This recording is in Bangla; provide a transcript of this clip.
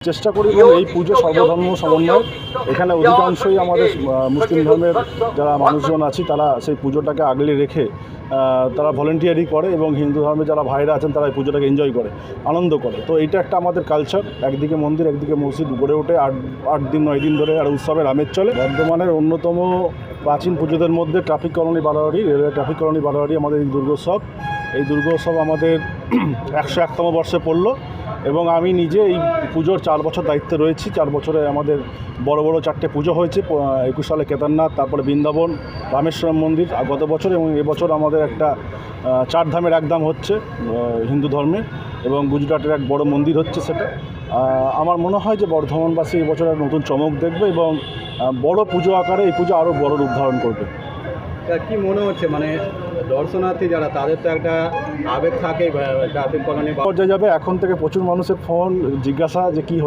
চেষ্টা করি এবং এই পুজো সর্বধর্ম সমন্বয়। এখানে অধিকাংশই আমাদের মুসলিম ধর্মের যারা মানুষজন আছে তারা সেই পুজোটাকে আগলে রেখে তারা ভলেন্টিয়ারি করে এবং হিন্দু ধর্মের যারা ভাইরা আছেন তারা এই পুজোটাকে এনজয় করে, আনন্দ করে। তো এটা একটা আমাদের কালচার, একদিকে মন্দির একদিকে মসজিদ গড়ে ওঠে 8 দিন 9 দিন ধরে আর উৎসবের আমেজ চলে। বর্ধমানের অন্যতম প্রাচীন পুজোদের মধ্যে ট্রাফিক কলোনি বারোয়ারি, রেলওয়ে ট্রাফিক কলোনি বারোয়ারি আমাদের এই দুর্গোৎসব। এই দুর্গোৎসব আমাদের 101তম বর্ষে পড়ল এবং আমি নিজে এই পুজোর 4 বছর দায়িত্বে রয়েছি। 4 বছরে আমাদের বড় বড় 4টে পুজো হয়েছে। 21 সালে কেদারনাথ, তারপরে বৃন্দাবন, রামেশ্বরম মন্দির গত বছর, এবং এবছর আমাদের একটা 4 ধামের 1 ধাম হচ্ছে হিন্দু ধর্মে, এবং গুজরাটের এক বড় মন্দির হচ্ছে সেটা। আমার মনে হয় যে বর্ধমানবাসী এবছর এক নতুন চমক দেখবে এবং বড় পুজো আকারে এই পুজো আরও বড় রূপ ধারণ করবে। কি মনে হচ্ছে, মানে দর্শনার্থী যারা তাদের তো একটা আবেগ থাকে ট্রাফিক কলোনি পর্যায়ে যাবে। এখন থেকে প্রচুর মানুষের ফোন জিজ্ঞাসা যে কী